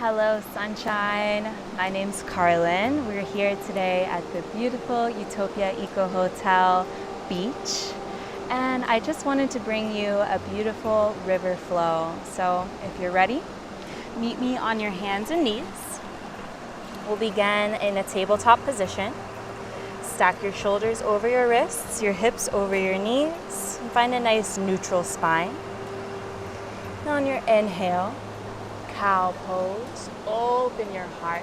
Hello, sunshine. My name's Carlin. We're here today at the beautiful Utopia Eco Hotel beach. And I just wanted to bring you a beautiful river flow. So if you're ready, meet me on your hands and knees. We'll begin in a tabletop position. Stack your shoulders over your wrists, your hips over your knees, and find a nice neutral spine. And on your inhale, cow pose, open your heart,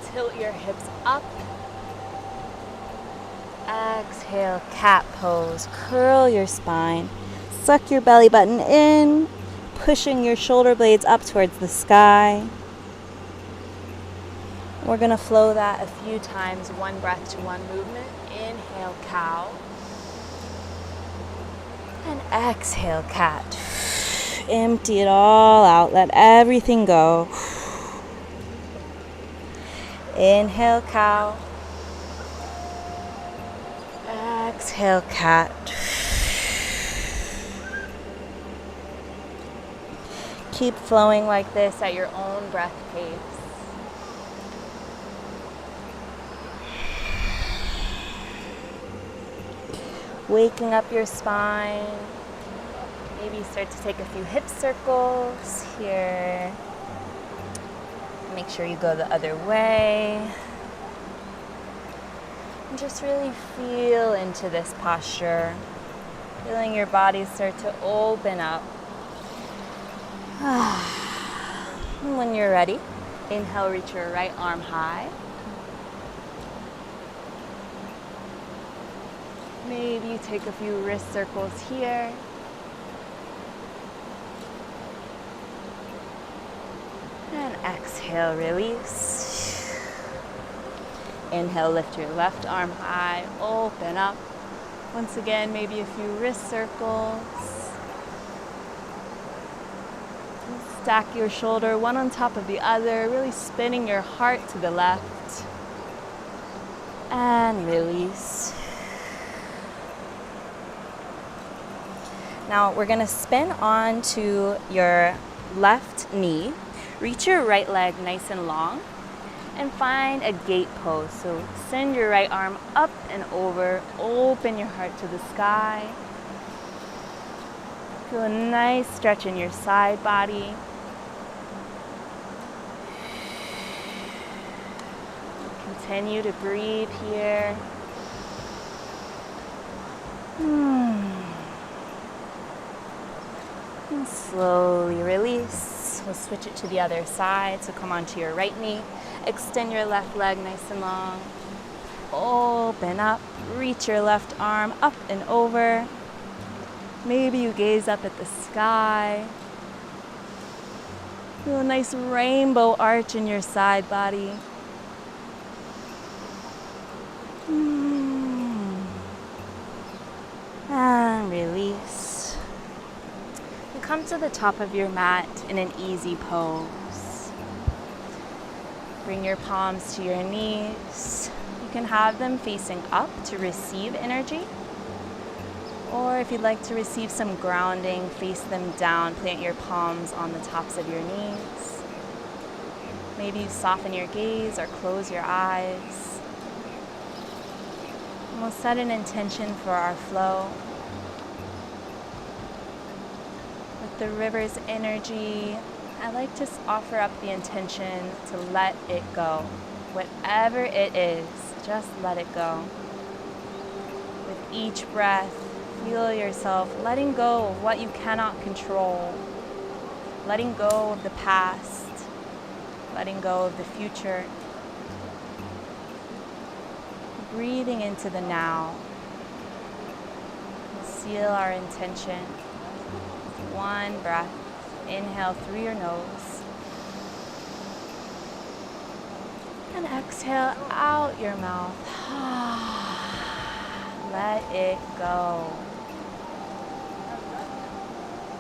tilt your hips up. Exhale, cat pose, curl your spine, suck your belly button in, pushing your shoulder blades up towards the sky. We're going to flow that a few times, one breath to one movement. Inhale, cow, and exhale, cat. Empty it all out. Let everything go. Inhale, cow. Exhale, cat. Keep flowing like this at your own breath pace. Waking up your spine. Maybe start to take a few hip circles here. Make sure you go the other way. And just really feel into this posture. Feeling your body start to open up. And when you're ready, inhale, reach your right arm high. Maybe you take a few wrist circles here. And exhale, release. Inhale, lift your left arm high, open up. Once again, maybe a few wrist circles. Stack your shoulder one on top of the other, really spinning your heart to the left. And release. Now we're going to spin onto your left knee. Reach your right leg nice and long and find a gate pose. So send your right arm up and over. Open your heart to the sky. Feel a nice stretch in your side body. Continue to breathe here. And slowly release. We'll switch it to the other side. So come onto your right knee. Extend your left leg nice and long. Open up. Reach your left arm up and over. Maybe you gaze up at the sky. Feel a nice rainbow arch in your side body. And release. Come to the top of your mat in an easy pose. Bring your palms to your knees. You can have them facing up to receive energy. Or if you'd like to receive some grounding, face them down. Plant your palms on the tops of your knees. Maybe you soften your gaze or close your eyes. And we'll set an intention for our flow. The river's energy, I like to offer up the intention to let it go. Whatever it is, just let it go. With each breath, feel yourself letting go of what you cannot control, letting go of the past, letting go of the future, breathing into the now. Seal our intention. One breath. Inhale through your nose. And exhale out your mouth. Let it go.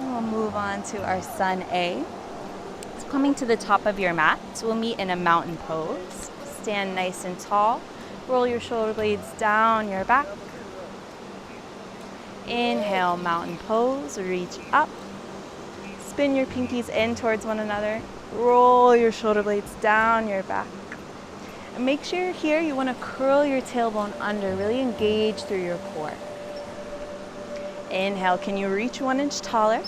And we'll move on to our Sun A. So coming to the top of your mat, we'll meet in a mountain pose. Stand nice and tall. Roll your shoulder blades down your back. Inhale, mountain pose. Reach up. spin your pinkies in towards one another. Roll your shoulder blades down your back. And make sure here you want to curl your tailbone under, really engage through your core. Inhale, can you reach 1 inch taller?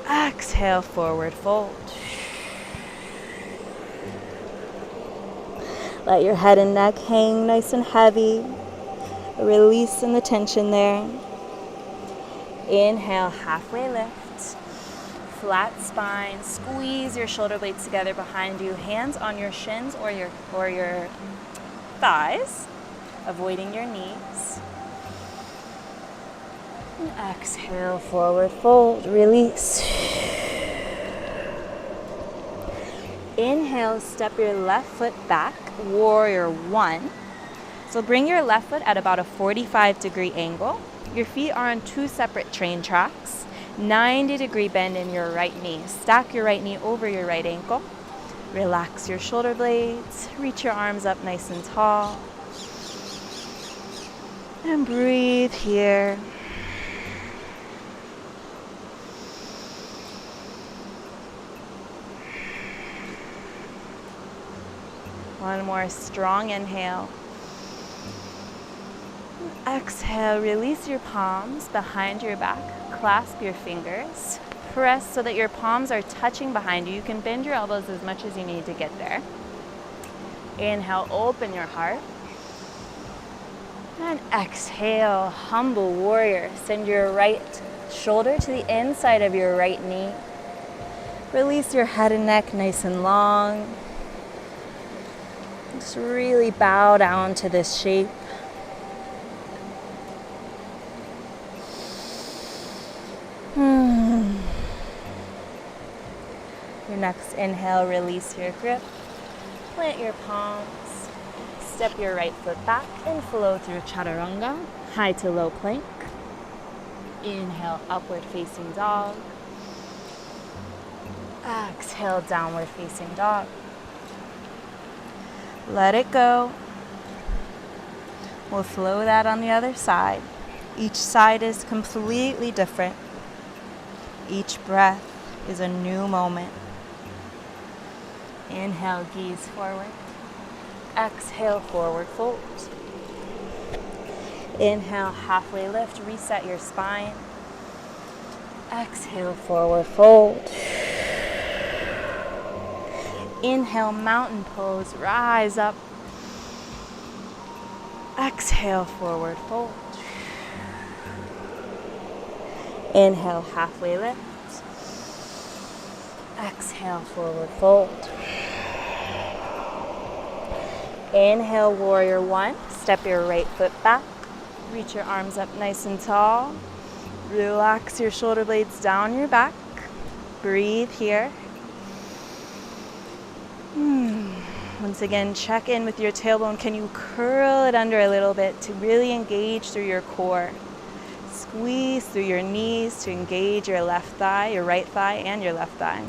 Exhale, forward fold. Let your head and neck hang nice and heavy. Releasing the tension there. Inhale, halfway lift. Flat spine. Squeeze your shoulder blades together behind you. Hands on your shins or your thighs, avoiding your knees. And exhale, forward fold. Release. Inhale, step your left foot back, warrior 1. So bring your left foot at about a 45-degree angle. Your feet are on 2 separate train tracks. 90-degree bend in your right knee. Stack your right knee over your right ankle. Relax your shoulder blades. Reach your arms up nice and tall. And breathe here. One more strong inhale. Exhale, release your palms behind your back. Clasp your fingers. Press so that your palms are touching behind you. You can bend your elbows as much as you need to get there. Inhale, open your heart. And exhale, humble warrior. Send your right shoulder to the inside of your right knee. Release your head and neck nice and long. Just really bow down to this shape. Your next inhale, release your grip. Plant your palms. Step your right foot back and flow through chaturanga, high to low plank. Inhale, upward facing dog. Exhale, downward facing dog. Let it go. We'll flow that on the other side. Each side is completely different. Each breath is a new moment. Inhale, gaze forward. Exhale, forward fold. Inhale, halfway lift, reset your spine. Exhale, forward fold. Inhale, mountain pose, rise up. Exhale, forward fold. Inhale, halfway lift. Exhale, forward fold. Inhale, warrior 1. Step your right foot back. Reach your arms up nice and tall. Relax your shoulder blades down your back. Breathe here. Once again, check in with your tailbone. Can you curl it under a little bit to really engage through your core? Squeeze through your knees to engage your left thigh, your right thigh, and your left thigh.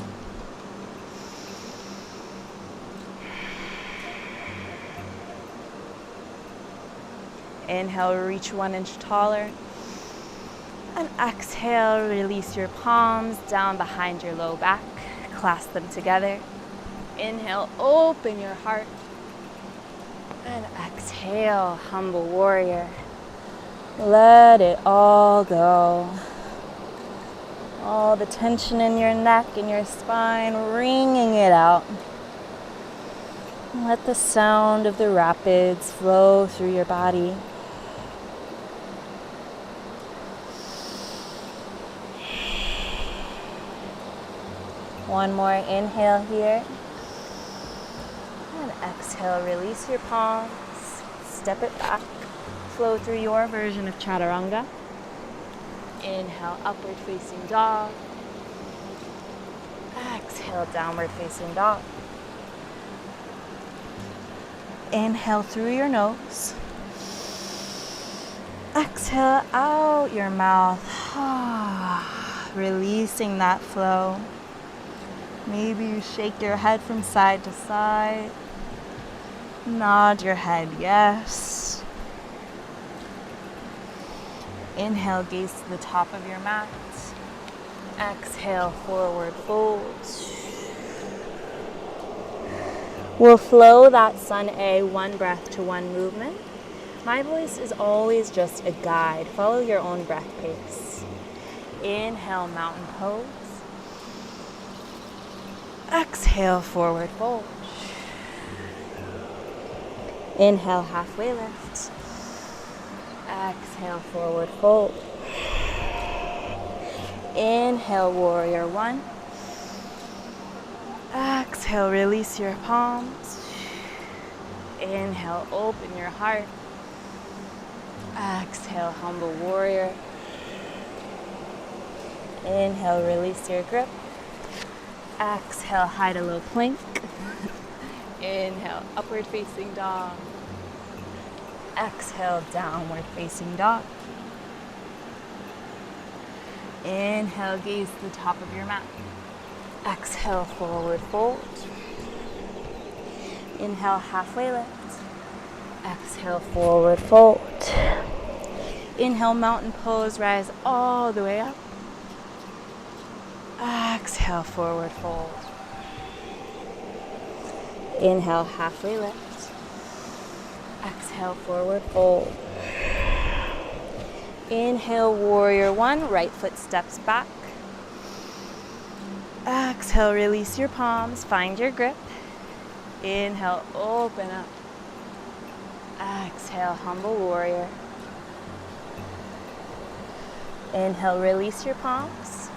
Inhale, reach 1 inch taller. And exhale, release your palms down behind your low back. Clasp them together. Inhale, open your heart. And exhale, humble warrior. Let it all go. All the tension in your neck and your spine, wringing it out. Let the sound of the rapids flow through your body. One more inhale here. And exhale, release your palms. Step it back. Flow through your version of chaturanga. Inhale, upward facing dog. Exhale, downward facing dog. Inhale through your nose. Exhale out your mouth. Releasing that flow. Maybe you shake your head from side to side. Nod your head yes. Inhale, gaze to the top of your mat. Exhale, forward fold. We'll flow that Sun A, one breath to one movement. My voice is always just a guide. Follow your own breath pace. Inhale, mountain pose. Exhale, forward fold. Inhale, halfway lift. Exhale, forward fold. Inhale, warrior one. Exhale, release your palms. Inhale, open your heart. Exhale, humble warrior. Inhale, release your grip. Exhale, high to low plank. Inhale, upward facing dog. Exhale, downward facing dog. Inhale, gaze to the top of your mat. Exhale, forward fold. Inhale, halfway lift. Exhale, forward fold. Inhale, mountain pose, rise all the way up. Exhale, forward fold. Inhale, halfway lift. Exhale, forward fold. Inhale, warrior one, right foot steps back. Exhale, release your palms, find your grip. Inhale, open up. Exhale, humble warrior. Inhale, release your palms.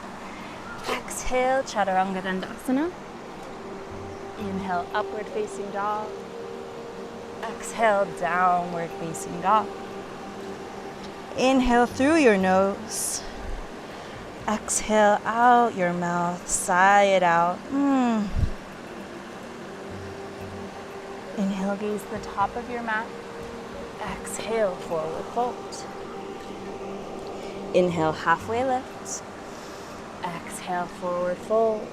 Exhale, chaturanga dandasana. Inhale, upward facing dog. Exhale, downward facing dog. Inhale through your nose. Exhale out your mouth, sigh it out. Inhale, gaze to the top of your mat. Exhale, forward fold. Inhale, halfway lift. Exhale, forward fold.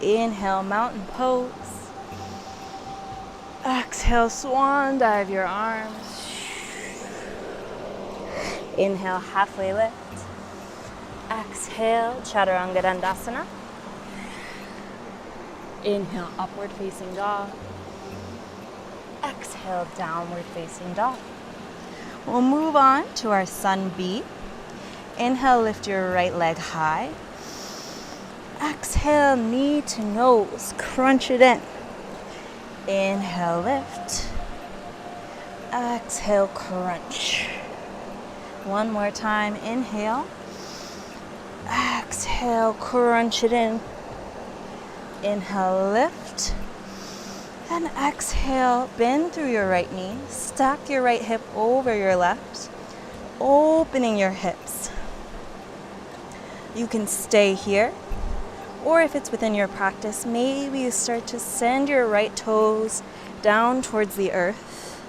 Inhale, mountain pose. Exhale, swan dive your arms. Inhale, halfway lift. Exhale, chaturanga dandasana. Inhale, upward facing dog. Exhale, downward facing dog. We'll move on to our Sun B. Inhale, lift your right leg high. Exhale, knee to nose, crunch it in. Inhale, lift. Exhale, crunch. One more time, inhale. Exhale, crunch it in. Inhale, lift. And exhale, bend through your right knee. Stack your right hip over your left, opening your hips. You can stay here, or if it's within your practice, maybe you start to send your right toes down towards the earth.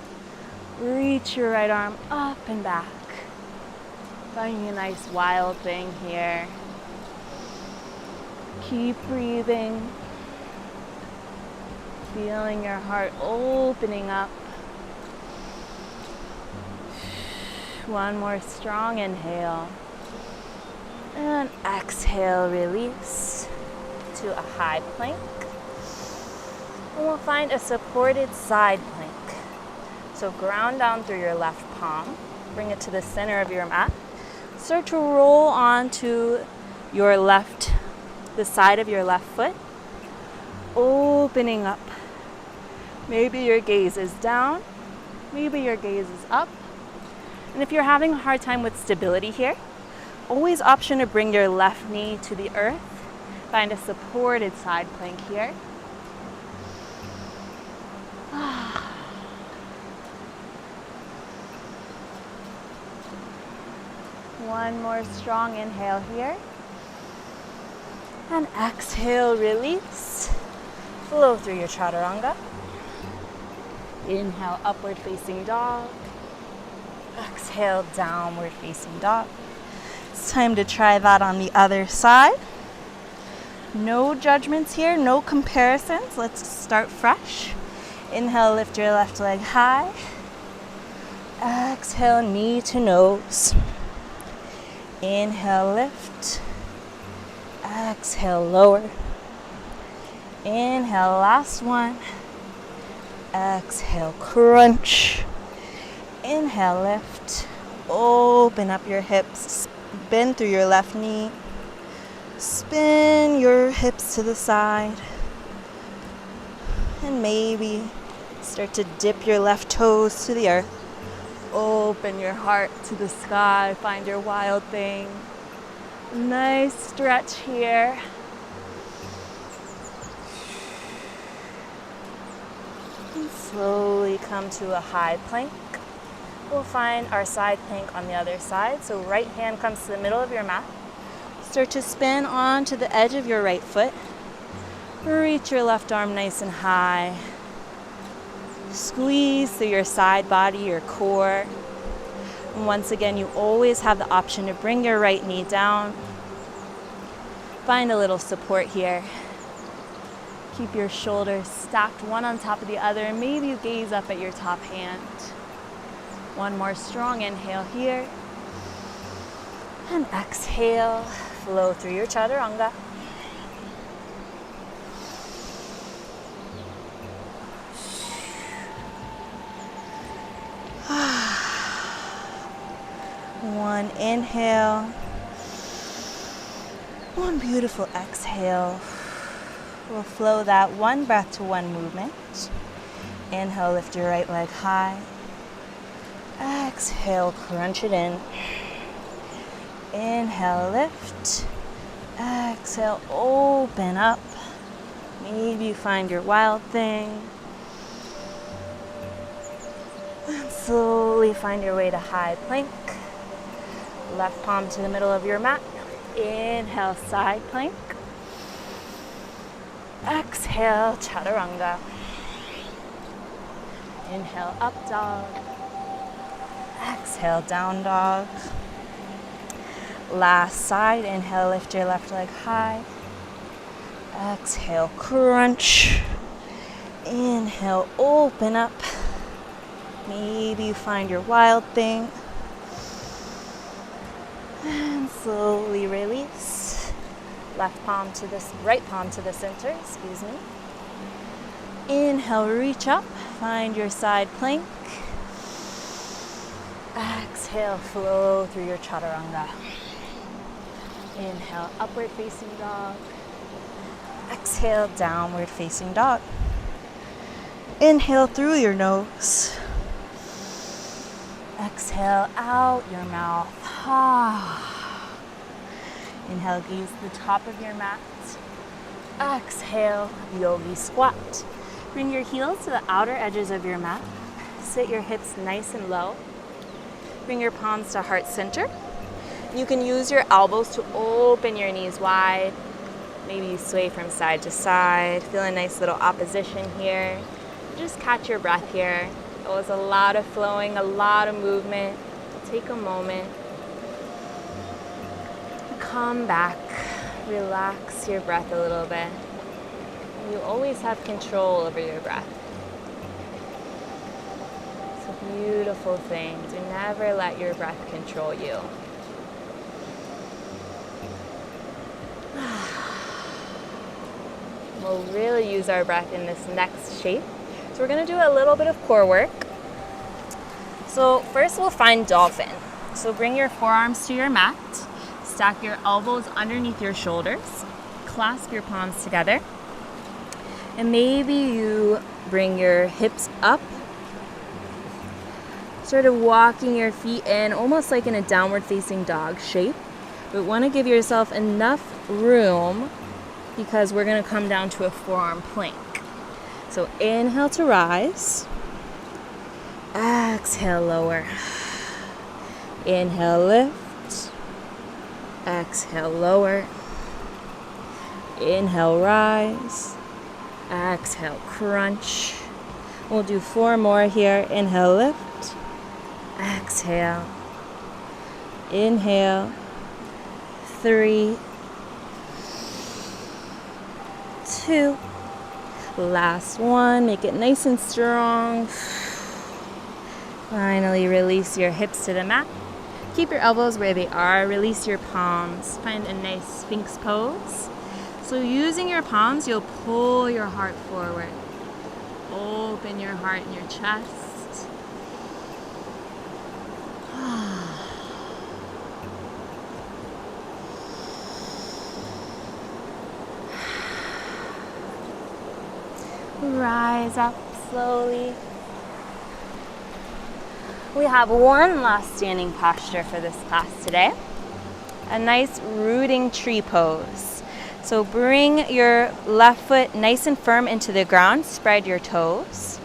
Reach your right arm up and back. Finding a nice wild thing here. Keep breathing. Feeling your heart opening up. One more strong inhale. And exhale, release to a high plank. And we'll find a supported side plank. So ground down through your left palm. Bring it to the center of your mat. Start to roll onto your left, the side of your left foot. Opening up. Maybe your gaze is down. Maybe your gaze is up. And if you're having a hard time with stability here, always option to bring your left knee to the earth. Find a supported side plank here. One more strong inhale here. And exhale, release. Flow through your chaturanga. Inhale, upward facing dog. Exhale, downward facing dog. It's time to try that on the other side. No judgments here, no comparisons. Let's start fresh. Inhale, lift your left leg high. Exhale, knee to nose. Inhale, lift. Exhale, lower. Inhale, last one. Exhale, crunch. Inhale, lift. Open up your hips. Bend through your left knee. Spin your hips to the side. And maybe start to dip your left toes to the earth. Open your heart to the sky. Find your wild thing. Nice stretch here. And slowly come to a high plank. We'll find our side plank on the other side. So right hand comes to the middle of your mat. Start to spin onto the edge of your right foot. Reach your left arm nice and high. Squeeze through your side body, your core. And once again, you always have the option to bring your right knee down. Find a little support here. Keep your shoulders stacked one on top of the other, and maybe you gaze up at your top hand. One more strong inhale here. And exhale, flow through your chaturanga. One inhale. One beautiful exhale. We'll flow that one breath to one movement. Inhale, lift your right leg high. Exhale, crunch it in. Inhale, lift. Exhale, open up. Maybe you find your wild thing. And slowly find your way to high plank. Left palm to the middle of your mat. Inhale, side plank. Exhale, chaturanga. Inhale, up dog. Exhale, down dog. Last side, inhale, lift your left leg high. Exhale, crunch. Inhale, open up. Maybe you find your wild thing. And slowly release. Left palm to this, right palm to the center, excuse me. Inhale, reach up, find your side plank. Exhale, flow through your chaturanga. Inhale, upward facing dog. Exhale, downward facing dog. Inhale through your nose. Exhale out your mouth. Inhale, gaze the top of your mat. Exhale, yogi squat. Bring your heels to the outer edges of your mat. Sit your hips nice and low. Bring your palms to heart center. You can use your elbows to open your knees wide. Maybe you sway from side to side. Feel a nice little opposition here. Just catch your breath here. It was a lot of flowing, a lot of movement. Take a moment. Come back. Relax your breath a little bit. You always have control over your breath. It's a beautiful thing. Do never let your breath control you. We'll really use our breath in this next shape. So we're going to do a little bit of core work. So first we'll find dolphin. So bring your forearms to your mat. Stack your elbows underneath your shoulders. Clasp your palms together. And maybe you bring your hips up. Sort of walking your feet in, almost like in a downward facing dog shape. But want to give yourself enough room because we're going to come down to a forearm plank. So inhale to rise. Exhale, lower. Inhale, lift. Exhale, lower. Inhale, rise. Exhale, crunch. We'll do 4 more here. Inhale, lift. Exhale. Inhale. 3, 2. Last one. Make it nice and strong. Finally, release your hips to the mat. keep your elbows where they are. Release your palms. Find a nice Sphinx pose. So using your palms, you'll pull your heart forward. Open your heart and your chest. Rise up slowly. We have one last standing posture for this class today. A nice rooting tree pose. So bring your left foot nice and firm into the ground. Spread your toes.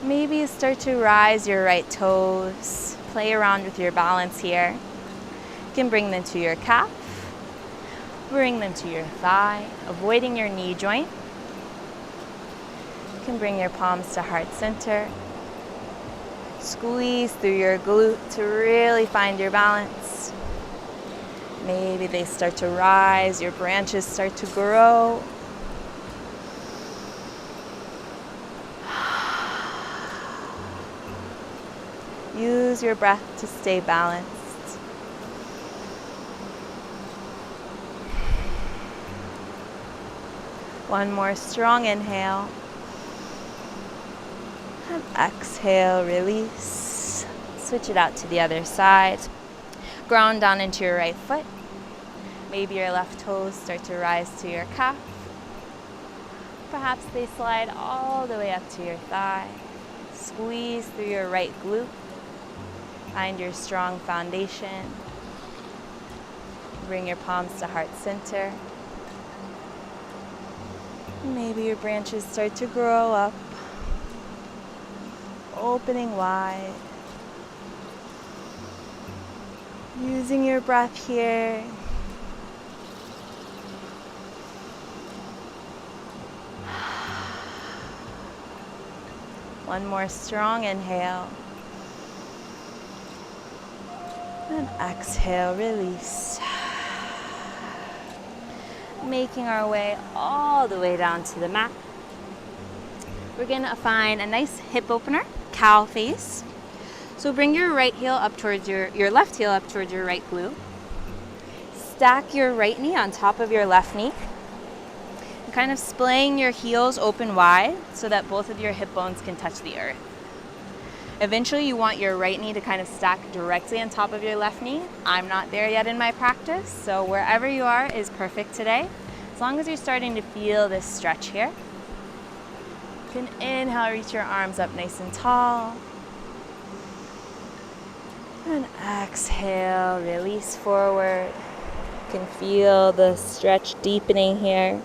Maybe start to rise your right toes. Play around with your balance here. You can bring them to your calf. Bring them to your thigh, avoiding your knee joint. You can bring your palms to heart center. Squeeze through your glute to really find your balance. Maybe they start to rise, your branches start to grow. Use your breath to stay balanced. One more strong inhale. And exhale, release. Switch it out to the other side. Ground down into your right foot. Maybe your left toes start to rise to your calf. Perhaps they slide all the way up to your thigh. Squeeze through your right glute. Find your strong foundation. Bring your palms to heart center. Maybe your branches start to grow up. Opening wide. Using your breath here. One more strong inhale. And exhale, release. Making our way all the way down to the mat. We're gonna find a nice hip opener, cow face. So bring your right heel up towards your left heel up towards your right glute. Stack your right knee on top of your left knee. And kind of splaying your heels open wide so that both of your hip bones can touch the earth. Eventually you want your right knee to kind of stack directly on top of your left knee. I'm not there yet in my practice, so wherever you are is perfect today. As long as you're starting to feel this stretch here. You can inhale, reach your arms up nice and tall. And exhale, release forward. You can feel the stretch deepening here.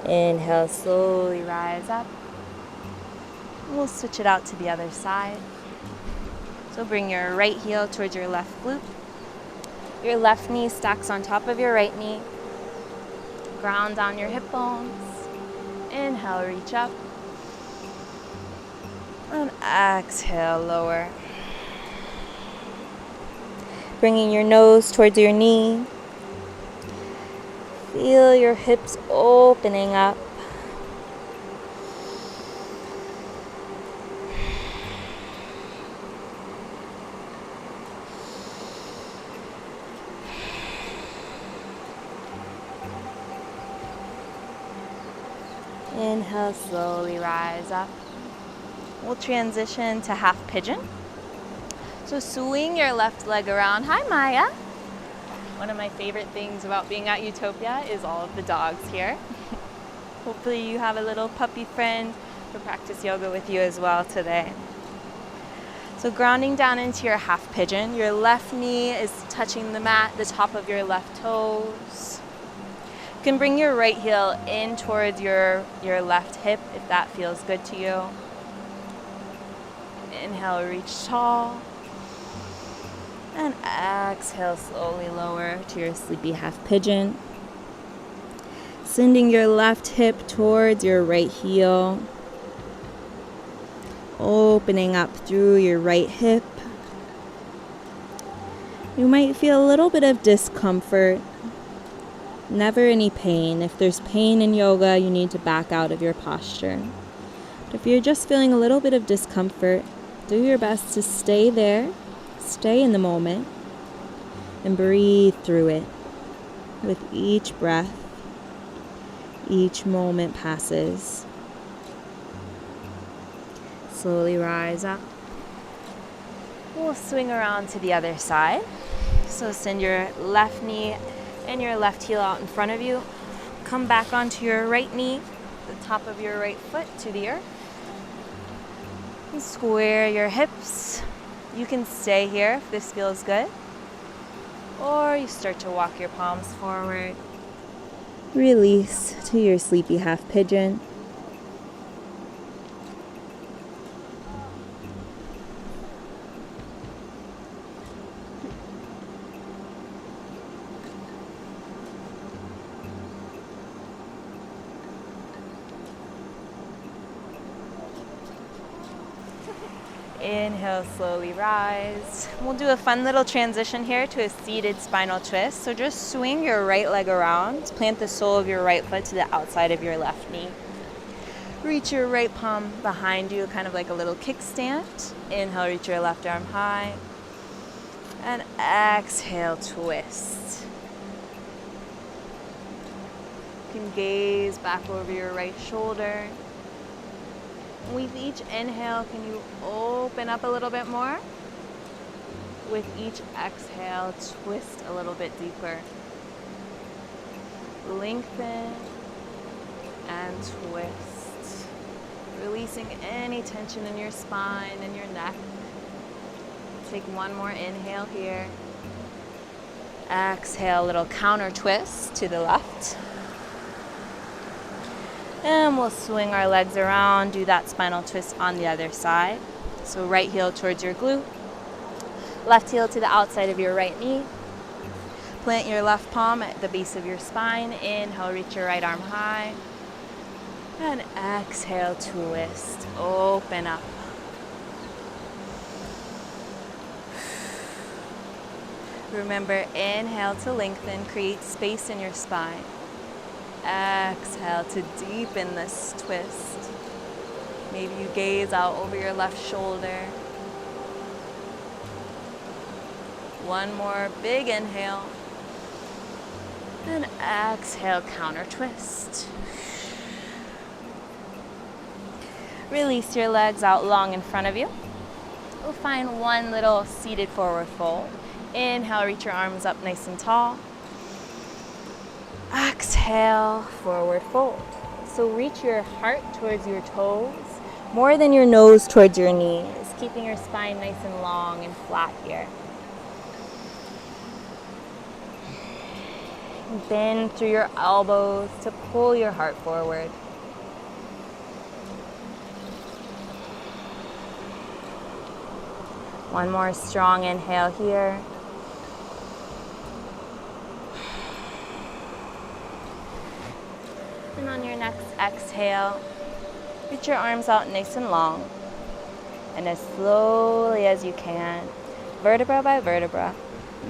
Inhale, slowly rise up. We'll switch it out to the other side. So bring your right heel towards your left glute. Your left knee stacks on top of your right knee. Ground down your hip bones. Inhale, reach up. And exhale, lower. Bringing your nose towards your knee. Feel your hips opening up. Inhale, slowly rise up. We'll transition to half pigeon. So swing your left leg around. Hi, Maya. One of my favorite things about being at Utopia is all of the dogs here. Hopefully you have a little puppy friend to practice yoga with you as well today. So grounding down into your half pigeon, your left knee is touching the mat, the top of your left toes. You can bring your right heel in towards your left hip if that feels good to you. Inhale, reach tall. And exhale, slowly lower to your sleepy half pigeon. Sending your left hip towards your right heel. opening up through your right hip. You might feel a little bit of discomfort. Never any pain. If there's pain in yoga, you need to back out of your posture. But if you're just feeling a little bit of discomfort, do your best to stay there, stay in the moment, and breathe through it. With each breath, each moment passes. Slowly rise up. We'll swing around to the other side. So send your left knee and your left heel out in front of you. Come back onto your right knee, the top of your right foot to the earth. And square your hips. You can stay here if this feels good. Or you start to walk your palms forward. Release to your sleepy half pigeon. Inhale, slowly rise. We'll do a fun little transition here to a seated spinal twist. So just swing your right leg around. Plant the sole of your right foot to the outside of your left knee. Reach your right palm behind you, kind of like a little kickstand. Inhale, reach your left arm high. And exhale, twist. You can gaze back over your right shoulder. With each inhale, can you open up a little bit more? With each exhale, twist a little bit deeper. Lengthen and twist. Releasing any tension in your spine and your neck. Take one more inhale here. Exhale, a little counter twist to the left. And we'll swing our legs around, do that spinal twist on the other side. So right heel towards your glute, left heel to the outside of your right knee. Plant your left palm at the base of your spine. Inhale, reach your right arm high. And exhale, twist, open up. Remember, inhale to lengthen, create space in your spine. Exhale to deepen this twist. Maybe you gaze out over your left shoulder. One more big inhale. And exhale, counter twist. Release your legs out long in front of you. We'll find one little seated forward fold. Inhale, reach your arms up nice and tall. Exhale, forward fold. So reach your heart towards your toes, more than your nose towards your knees, keeping your spine nice and long and flat here. Bend through your elbows to pull your heart forward. One more strong inhale here. And on your next exhale, reach your arms out nice and long. And as slowly as you can, vertebra by vertebra,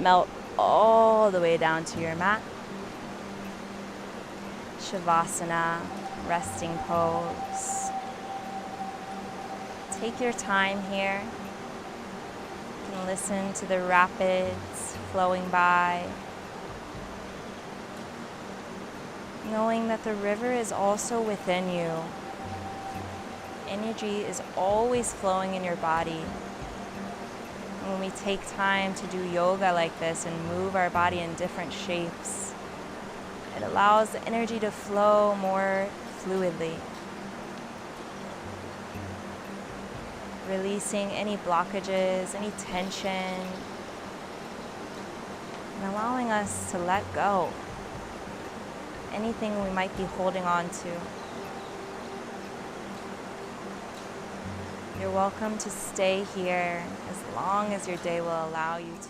melt all the way down to your mat. Shavasana, resting pose. Take your time here. You can listen to the rapids flowing by, knowing that the river is also within you. Energy is always flowing in your body. And when we take time to do yoga like this and move our body in different shapes, it allows the energy to flow more fluidly. Releasing any blockages, any tension, and allowing us to let go. Anything we might be holding on to. You're welcome to stay here as long as your day will allow you to.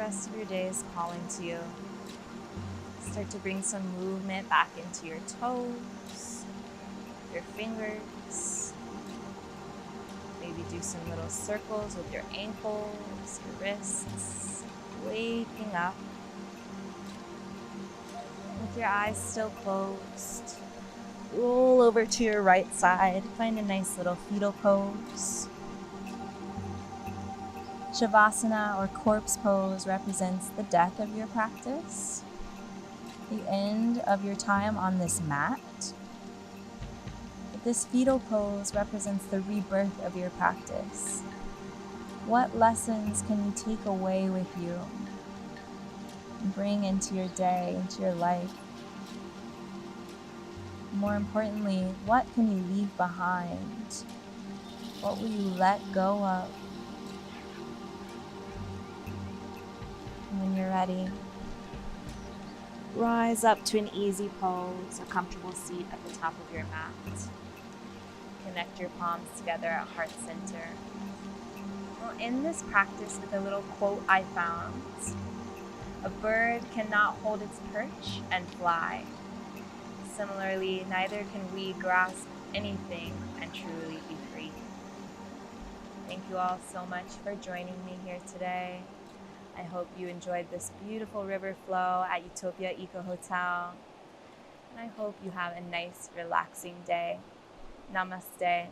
rest of your day is calling to you. Start to bring some movement back into your toes, your fingers. Maybe do some little circles with your ankles, your wrists, waking up with your eyes still closed. Roll over to your right side, find a nice little fetal pose. Shavasana or corpse pose represents the death of your practice, the end of your time on this mat. But this fetal pose represents the rebirth of your practice. What lessons can you take away with you and bring into your day, into your life? More importantly, what can you leave behind? What will you let go of? And when you're ready, rise up to an easy pose, a comfortable seat at the top of your mat. Connect your palms together at heart center. We'll end this practice with a little quote I found. A bird cannot hold its perch and fly. Similarly, neither can we grasp anything and truly be free. Thank you all so much for joining me here today. I hope you enjoyed this beautiful river flow at Utopia Eco Hotel. And I hope you have a nice, relaxing day. Namaste.